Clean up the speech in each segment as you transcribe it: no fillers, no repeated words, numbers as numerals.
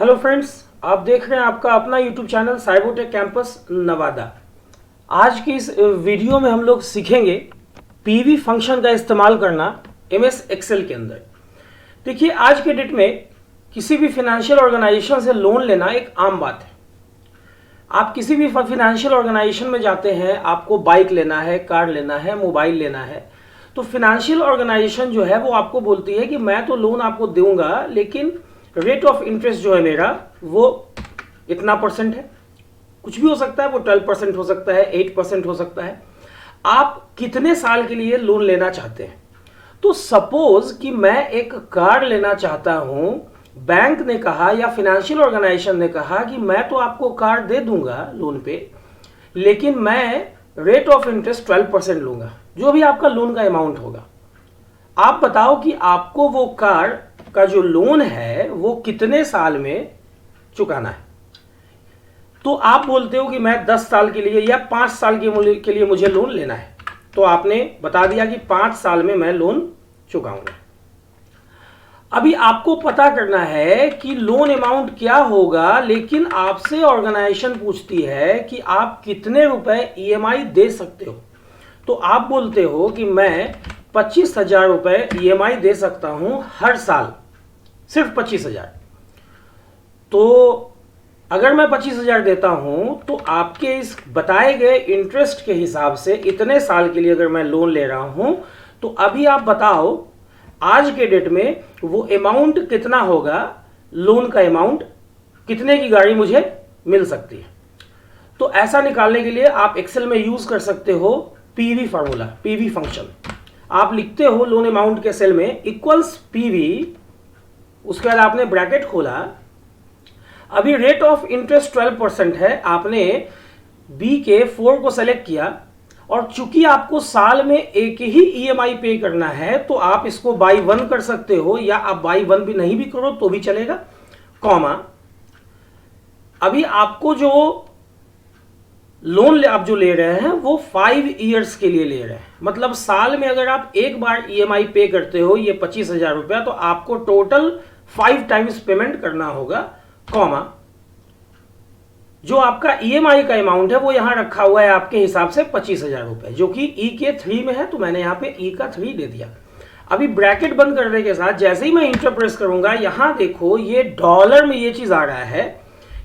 Hello friends, आप देख रहे हैं आपका अपना YouTube channel Cybotech campus Nawada. आज की इस वीडियो में हम लोग सीखेंगे पीवी फंक्शन का इस्तेमाल करना एमएस एक्सेल के अंदर। देखिए, आज के डेट में किसी भी फाइनेंशियल ऑर्गेनाइजेशन से लोन लेना एक आम बात है। आप किसी भी फाइनेंशियल ऑर्गेनाइजेशन में जाते हैं, आपको बाइक लेना है, कार लेना है, मोबाइल लेना है, तो फाइनेंशियल ऑर्गेनाइजेशन जो है वो आपको बोलती है कि मैं तो लोन आपको दूंगा, लेकिन रेट ऑफ इंटरेस्ट जो है मेरा वो इतना परसेंट है। कुछ भी हो सकता है, वो 12% हो सकता है, 8% हो सकता है। आप कितने साल के लिए लोन लेना चाहते हैं? तो सपोज कि मैं एक कार लेना चाहता हूं, बैंक ने कहा या फाइनेंशियल ऑर्गेनाइजेशन ने कहा कि मैं तो आपको कार दे दूंगा लोन पे, लेकिन मैं रेट ऑफ इंटरेस्ट 12% लूंगा, जो भी आपका लोन का अमाउंट होगा। आप बताओ कि आपको वो कार का जो लोन है वो कितने साल में चुकाना है। तो आप बोलते हो कि मैं 10 साल के लिए या 5 साल के लिए मुझे लोन लेना है, तो आपने बता दिया कि 5 साल में मैं लोन चुकाऊंगा। अभी आपको पता करना है कि लोन अमाउंट क्या होगा, लेकिन आपसे ऑर्गेनाइजेशन पूछती है कि आप कितने रुपए ईएमआई दे सकते हो। तो आप बोलते हो कि मैं 25,000 रुपए ईएमआई दे सकता हूं हर साल, सिर्फ 25,000। तो अगर मैं 25,000 देता हूं तो आपके इस बताए गए इंटरेस्ट के हिसाब से इतने साल के लिए अगर मैं लोन ले रहा हूं, तो अभी आप बताओ आज के डेट में वो अमाउंट कितना होगा, लोन का अमाउंट, कितने की गाड़ी मुझे मिल सकती है। तो ऐसा निकालने के लिए आप एक्सेल में यूज कर सकते हो पीवी फॉर्मूला, पीवी फंक्शन। आप लिखते हो लोन अमाउंट के सेल में इक्वल्स पीवी, उसके बाद आपने ब्रैकेट खोला। अभी रेट ऑफ इंटरेस्ट 12% है, आपने बी के 4 को सेलेक्ट किया, और चूंकि आपको साल में एक ही ईएमआई पे करना है तो आप इसको बाई 1 कर सकते हो, या आप बाई 1 भी नहीं भी करो तो भी चलेगा, कॉमा। अभी आपको जो लोन आप जो ले रहे हैं वो 5 ईयर्स के लिए ले रहे हैं, मतलब साल में अगर आप एक बार ईएमआई पे करते हो ये 25,000 रुपया, तो आपको टोटल 5 टाइम्स पेमेंट करना होगा, कॉमा। जो आपका ईएमआई का अमाउंट है वो यहां रखा हुआ है आपके हिसाब से 25,000 रुपए, जो कि ई के 3 में है, तो मैंने यहां पे ई का 3 दे दिया। अभी ब्रैकेट बंद करने के साथ जैसे ही मैं इंटर प्रेस करूंगा, यहां देखो ये डॉलर में ये चीज आ रहा है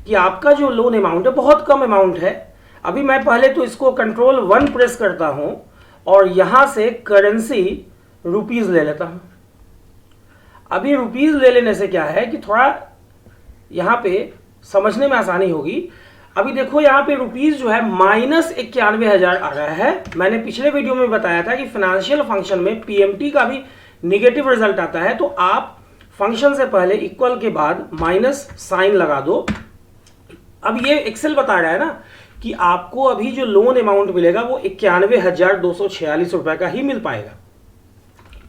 कि आपका जो लोन अमाउंट है बहुत कम अमाउंट है। अभी मैं पहले तो इसको कंट्रोल 1 प्रेस करता हूं और यहां से करेंसी रुपीज ले लेता हूं। अभी रुपीज ले लेने से क्या है कि थोड़ा यहां पे समझने में आसानी होगी। अभी देखो यहां पे रुपीज जो है -91,000 आ रहा है। मैंने पिछले वीडियो में बताया था कि फाइनेंशियल फंक्शन में पीएमटी का भी निगेटिव रिजल्ट आता है, तो आप फंक्शन से पहले इक्वल के बाद माइनस साइन लगा दो। अब ये एक्सेल बता रहा है ना कि आपको अभी जो लोन अमाउंट मिलेगा वो 91,246 रुपए का ही मिल पाएगा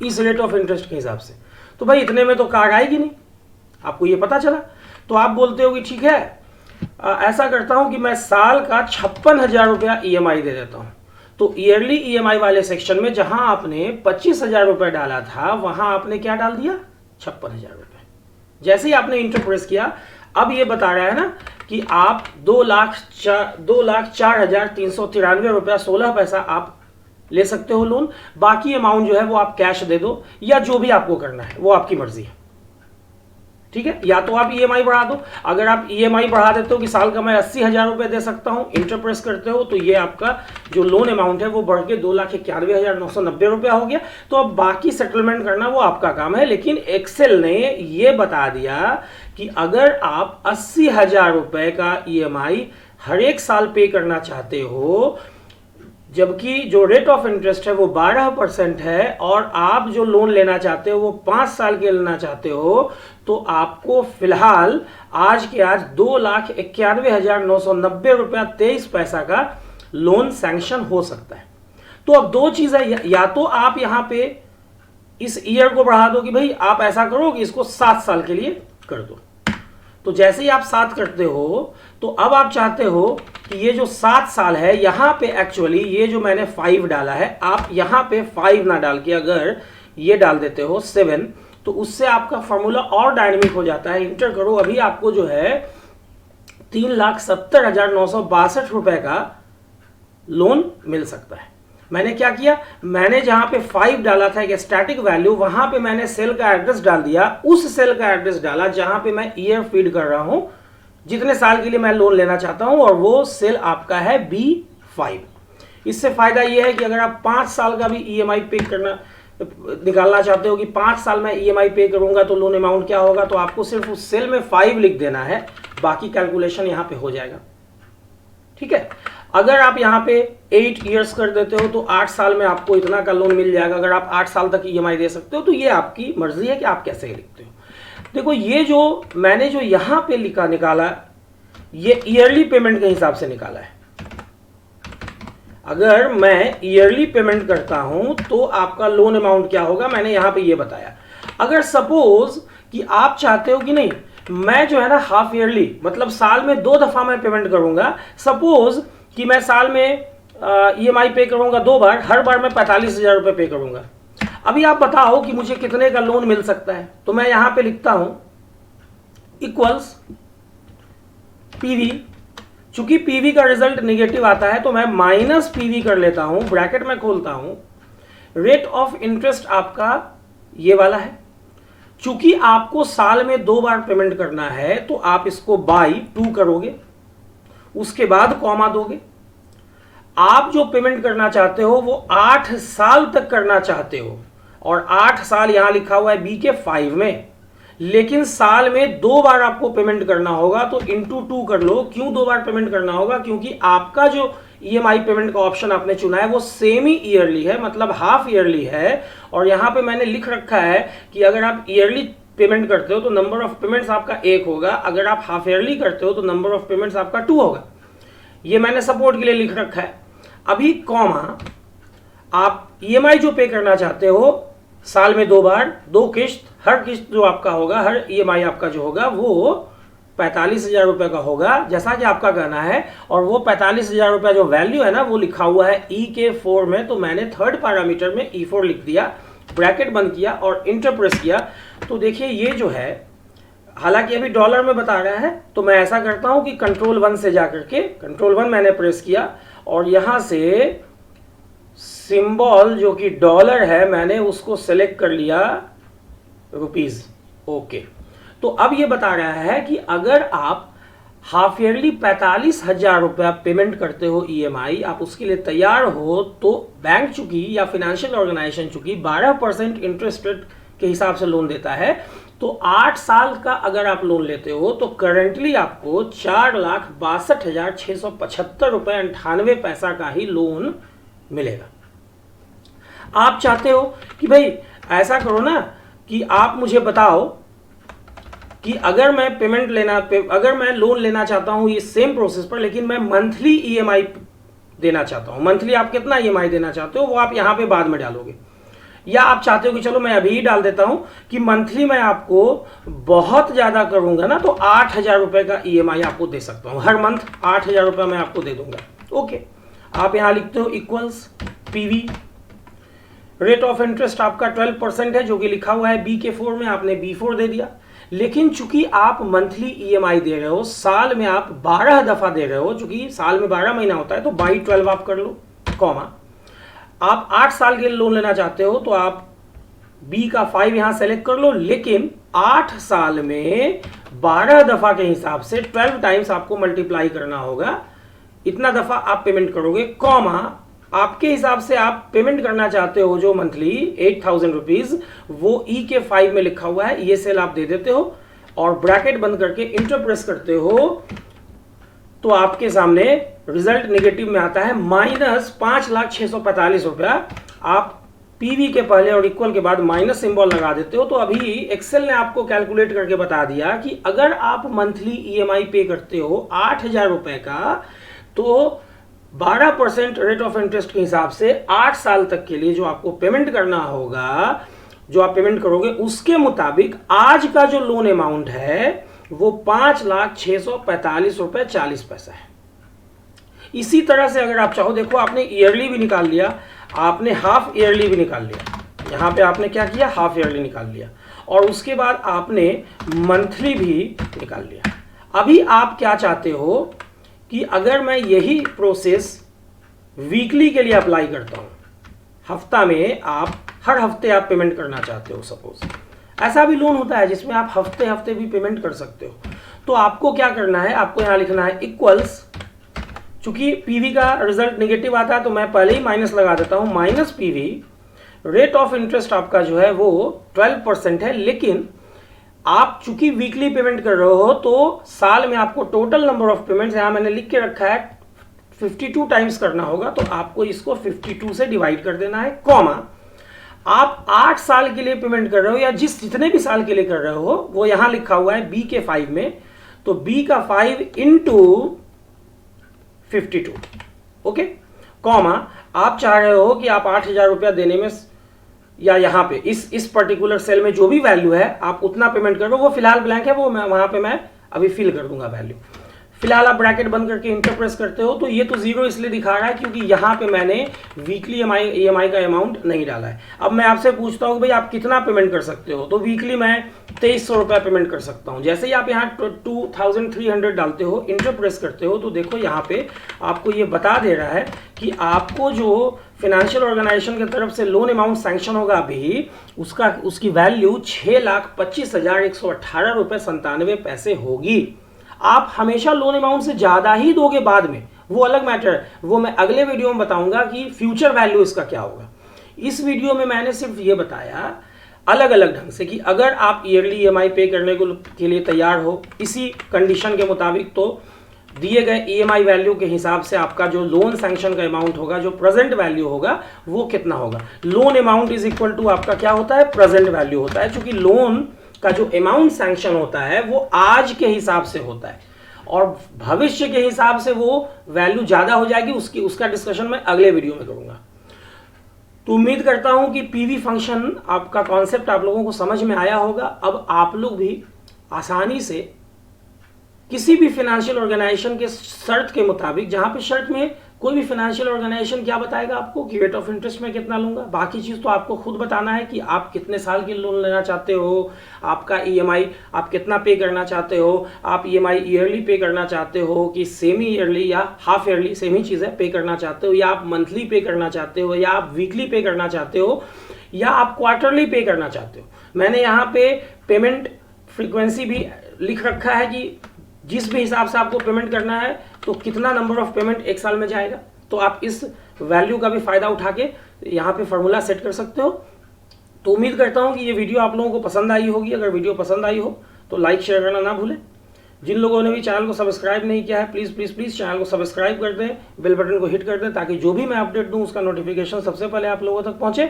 इस रेट ऑफ इंटरेस्ट के हिसाब से। तो भाई इतने में तो कार आएगी नहीं, आपको ये पता चला। तो आप बोलते हो कि ठीक है, ऐसा करता हूं कि मैं साल का 56,000 रुपया ईएमआई दे देता हूं। तो ईयरली ईएमआई वाले सेक्शन में जहां आपने 25,000 रुपए डाला था, वहां आपने क्या डाल दिया, 56,000 रुपए। जैसे ही आपने इंटर प्रेस किया, अब ये बता रहा है ना कि आप 2,04,393 रुपया 16 पैसा आप ले सकते हो लोन। बाकी अमाउंट जो है वो आप कैश दे दो, या जो भी आपको करना है वो आपकी मर्जी है, ठीक है। या तो आप ईएमआई बढ़ा दो, अगर आप ईएमआई बढ़ा देते हो कि साल का मैं 80,000 रुपए दे सकता हूं, इंटर प्रेस करते हो, तो ये आपका जो लोन अमाउंट है वो बढ़ के 2,91,990 रुपया हो गया। तो अब बाकी सेटलमेंट करना वो आपका काम है, लेकिन एक्सेल ने ये बता दिया कि अगर आप 80,000 रुपए का ईएमआई हर एक साल पे करना चाहते हो, जबकि जो रेट ऑफ इंटरेस्ट है वो 12% है, और आप जो लोन लेना चाहते हो वो 5 साल के लेना चाहते हो, तो आपको फिलहाल आज के आज 2,91,990 रुपया 23 पैसा का लोन सैंक्शन हो सकता है। तो अब दो चीजें, या तो आप यहां पे इस ईयर को बढ़ा दो कि भाई आप ऐसा करो कि इसको 7 साल के लिए कर दो। तो जैसे ही आप 7 करते हो, तो अब आप चाहते हो कि ये जो 7 साल है, यहां पे एक्चुअली ये जो मैंने 5 डाला है, आप यहां पे 5 ना डाल के अगर ये डाल देते हो 7, तो उससे आपका फॉर्मूला और डायनेमिक हो जाता है। इंटर करो, अभी आपको जो है 3,70,962 रुपए का लोन मिल सकता है। मैंने क्या किया, मैंने जहां पे 5 डाला था एक स्टैटिक वैल्यू, वहां पे मैंने सेल का एड्रेस डाल दिया, उस सेल का एड्रेस डाला जहां पे मैं ईयर फीड कर रहा हूं, जितने साल के लिए मैं लोन लेना चाहता हूं, और वो सेल आपका है B5। इससे फायदा ये है कि अगर आप 5 साल का भी EMI पे करना निकालना चाहते हो कि 5 साल में EMI पे करूंगा तो लोन अमाउंट क्या होगा, तो आपको सिर्फ उस सेल में 5 लिख देना है, बाकी कैलकुलेशन यहां पे हो जाएगा। ठीक है, अगर आप यहां पे 8 इयर्स कर देते हो तो 8 साल में आपको इतना का लोन मिल जाएगा। अगर आप 8 साल तक EMI दे सकते हो तो ये आपकी मर्जी है कि आप कैसे लिखते हो। देखो, ये जो मैंने जो यहां पे निकाला, ये ईयरली पेमेंट के हिसाब से निकाला है। अगर मैं ईयरली पेमेंट करता हूं तो आपका लोन अमाउंट क्या होगा, मैंने यहां पे ये बताया। अगर सपोज कि आप चाहते हो कि नहीं, मैं जो है ना हाफ ईयरली, मतलब साल में 2 दफा मैं पेमेंट करूंगा। सपोज कि मैं साल में EMI पे करूंगा 2 बार, हर बार मैं 45,000 रुपए पे करूंगा। अभी आप बताओ कि मुझे कितने का लोन मिल सकता है, तो मैं यहां पे लिखता हूं इक्वल्स PV। चूंकि PV का रिजल्ट नेगेटिव आता है तो मैं माइनस PV कर लेता हूं, ब्रैकेट में खोलता हूं। रेट ऑफ इंटरेस्ट आपका ये वाला है। चूंकि आपको साल में 2 बार पेमेंट करना है तो आप इसको बाई 2 करोगे, उसके बाद कॉमा दोगे। आप जो पेमेंट करना चाहते हो वो 8 साल तक करना चाहते हो, और 8 साल यहां लिखा हुआ है B के 5 में, लेकिन साल में 2 बार आपको पेमेंट करना होगा, तो इंटू 2 कर लो। क्यों 2 बार पेमेंट करना होगा, क्योंकि आपका जो EMI पेमेंट का ऑप्शन आपने चुना है वो सेमी ईयरली है, मतलब हाफ ईयरली है। और यहां पे मैंने लिख रखा है कि अगर आप ईयरली पेमेंट करते हो तो नंबर ऑफ पेमेंट्स आपका 1 होगा, अगर आप हाफ ईयरली करते हो तो नंबर ऑफ पेमेंट्स आपका 2 होगा। ये मैंने सपोर्ट के लिए लिख रखा है। अभी कॉमा, आप EMI जो पे करना चाहते हो साल में 2 बार, 2 किस्त, हर किस्त जो आपका होगा, हर EMI आपका जो होगा वो 45,000 रुपए का होगा, जैसा कि आपका कहना है। और वो 45,000 रुपए जो वैल्यू है ना, वो लिखा हुआ है E के 4 में, तो मैंने थर्ड पैरामीटर में E4 लिख दिया, ब्रैकेट बंद किया और इंटर प्रेस किया। तो देखिए ये जो है, हालांकि अभी डॉलर में बता रहा है, तो मैं ऐसा करता हूं कि Ctrl+1 से जाकर के Ctrl+1 मैंने प्रेस किया और यहां से सिंबल जो कि डॉलर है मैंने उसको सेलेक्ट कर लिया, रुपीज। ओके, तो अब ये बता रहा है कि अगर आप हाफ ईयरली 45,000 रुपया पेमेंट करते हो EMI, आप उसके लिए तैयार हो, तो बैंक चूंकि या फाइनेंशियल ऑर्गेनाइजेशन चूंकि 12% इंटरेस्ट रेट के हिसाब से लोन देता है, तो 8 साल का अगर आप लोन लेते हो तो करंटली आपको 4,62,675 रुपये 98 पैसा का ही लोन मिलेगा। आप चाहते हो कि भाई ऐसा करो ना कि आप मुझे बताओ कि अगर मैं अगर मैं लोन लेना चाहता हूं ये सेम प्रोसेस पर, लेकिन मैं मंथली EMI देना चाहता हूं। मंथली आप कितना EMI देना चाहते हो वो आप यहां पे बाद में डालोगे, या आप चाहते हो कि चलो मैं अभी ही डाल देता हूं कि मंथली मैं आपको बहुत ज्यादा करूंगा ना तो 8,000 रुपए का EMI आपको दे सकता हूं, हर मंथ 8,000 रुपए मैं आपको दे दूंगा। ओके, आप यहां लिखते हो equals PV। Rate of interest आपका 12% है जो कि लिखा हुआ है B के 4 में, आपने B4 दे दिया। लेकिन चूंकि आप मंथली EMI दे रहे हो, साल में आप 12 दफा दे रहे हो, चूंकि साल में 12 महीना होता है, तो बाई 12 आप कर लो, कॉमा। आप 8 साल के लिए लोन लेना चाहते हो तो आप B का 5 यहां सेलेक्ट कर लो, लेकिन 8 साल में 12 दफा के हिसाब से 12 टाइम्स आपको मल्टीप्लाई करना होगा, इतना दफा आप पेमेंट करोगे, कॉमा। आपके हिसाब से आप पेमेंट करना चाहते हो जो मंथली 8,000 रुपीज, वो E के 5 में लिखा हुआ है, ये सेल आप दे देते हो और ब्रैकेट बंद करके इंटर प्रेस करते हो, तो आपके सामने रिजल्ट नेगेटिव में आता है -5,645 रुपया। आप PV के पहले और इक्वल के बाद माइनस सिंबल लगा देते हो। तो अभी एक्सेल ने आपको कैलकुलेट करके बता दिया कि अगर आप मंथली EMI पे करते हो 8,000 रुपए का, तो 12% रेट ऑफ इंटरेस्ट के हिसाब से 8 साल तक के लिए जो आपको पेमेंट करना होगा, जो आप पेमेंट करोगे, उसके मुताबिक आज का जो लोन अमाउंट है वो 5,0645 रुपए 40 पैसा है। इसी तरह से अगर आप चाहो, देखो आपने ईयरली भी निकाल लिया, आपने हाफ ईयरली भी निकाल लिया, यहां पे आपने क्या किया, हाफ ईयरली निकाल लिया, और उसके बाद आपने मंथली भी निकाल लिया। अभी आप क्या चाहते हो कि अगर मैं यही प्रोसेस वीकली के लिए अप्लाई करता हूं, हफ्ता में आप हर हफ्ते आप पेमेंट करना चाहते हो, सपोज ऐसा भी लोन होता है जिसमें आप हफ्ते हफ्ते भी पेमेंट कर सकते हो। तो आपको क्या करना है, आपको यहां लिखना है इक्वल्स, चूंकि पीवी का रिजल्ट नेगेटिव आता है तो मैं पहले ही माइनस लगा देता हूं, minus PV, rate of interest आपका जो है वो 12% है, लेकिन आप चूंकि वीकली पेमेंट कर रहे हो तो साल में आपको टोटल नंबर ऑफ पेमेंट्स यहां मैंने लिख के रखा है 52 टाइम्स करना होगा, तो आपको इसको 52 से डिवाइड कर देना है, कॉमा आप 8 साल के लिए पेमेंट कर रहे हो या जितने भी साल के लिए कर रहे हो वो यहां लिखा हुआ है बी के 5 में, तो बी का 5 इंटू 52, ओके, कॉमा आप चाह रहे हो कि आप 8,000 रुपया देने में या यहाँ पे इस पर्टिकुलर सेल में जो भी वैल्यू है आप उतना पेमेंट करो, वो फिलहाल ब्लैंक है, वो वहां पे मैं अभी फिल कर दूंगा वैल्यू। फिलहाल आप ब्रैकेट बंद करके इंटर प्रेस करते हो तो ये तो जीरो इसलिए दिखा रहा है क्योंकि यहाँ पे मैंने वीकली ईएमआई का अमाउंट नहीं डाला है। अब मैं आपसे पूछता हूँ भाई आप कितना पेमेंट कर सकते हो, तो वीकली मैं 2300 रुपया पेमेंट कर सकता हूँ। जैसे ही आप यहाँ 2300 डालते हो, इंटर प्रेस करते हो, तो देखो यहाँ पे आपको ये बता दे रहा है कि आपको जो फाइनेंशियल ऑर्गेनाइजेशन की तरफ से लोन अमाउंट सैंक्शन होगा अभी उसकी वैल्यू 6,25,118 रुपये 97 पैसे होगी। आप हमेशा लोन अमाउंट से ज्यादा ही दोगे बाद में, वो अलग मैटर है, वो मैं अगले वीडियो में बताऊंगा कि फ्यूचर वैल्यू इसका क्या होगा। इस वीडियो में मैंने सिर्फ ये बताया अलग अलग ढंग से कि अगर आप ईयरली ईएमआई पे करने के लिए तैयार हो इसी कंडीशन के मुताबिक, तो दिए गए ईएमआई वैल्यू के हिसाब से आपका जो लोन सैंक्शन का अमाउंट होगा, जो प्रेजेंट वैल्यू होगा, वो कितना होगा। Loan amount is equal to आपका क्या होता है, प्रेजेंट वैल्यू होता है, क्योंकि लोन का जो अमाउंट सैंक्शन होता है वो आज के हिसाब से होता है और भविष्य के हिसाब से वो वैल्यू ज्यादा हो जाएगी, उसका डिस्कशन मैं अगले वीडियो में करूंगा। तो उम्मीद करता हूं कि पीवी फंक्शन आपका कॉन्सेप्ट आप लोगों को समझ में आया होगा। अब आप लोग भी आसानी से किसी भी फाइनेंशियल ऑर्गेनाइजेशन के शर्त के मुताबिक, जहां पे शर्त में कोई भी फाइनेंशियल ऑर्गेनाइजेशन क्या बताएगा आपको कि रेट ऑफ इंटरेस्ट में कितना लूंगा, बाकी चीज तो आपको खुद बताना है कि आप कितने साल की लोन लेना चाहते हो, आपका ईएमआई आप कितना पे करना चाहते हो, आप ईएमआई ईयरली पे करना चाहते हो कि सेमी ईयरली या हाफ ईयरली, सेम ही चीज है, पे करना चाहते हो, या आप मंथली पे करना चाहते हो, या आप वीकली पे करना चाहते हो, या आप क्वार्टरली पे करना चाहते हो। मैंने यहाँ पे पेमेंट फ्रीक्वेंसी भी लिख रखा है कि जिस भी हिसाब से आपको पेमेंट करना है तो कितना नंबर ऑफ पेमेंट एक साल में जाएगा, तो आप इस वैल्यू का भी फायदा उठा के यहाँ पे फॉर्मूला सेट कर सकते हो। तो उम्मीद करता हूँ कि ये वीडियो आप लोगों को पसंद आई होगी। अगर वीडियो पसंद आई हो तो लाइक शेयर करना ना भूलें। जिन लोगों ने भी चैनल को सब्सक्राइब नहीं किया है प्लीज़ प्लीज़ प्लीज़ चैनल को सब्सक्राइब कर दें, बेल बटन को हिट कर दें ताकि जो भी मैं अपडेट दूँ उसका नोटिफिकेशन सबसे पहले आप लोगों तक पहुँचे।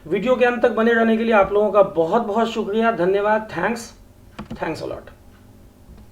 वीडियो के अंत तक बने रहने के लिए आप लोगों का बहुत बहुत शुक्रिया, धन्यवाद, थैंक्स अ लॉट।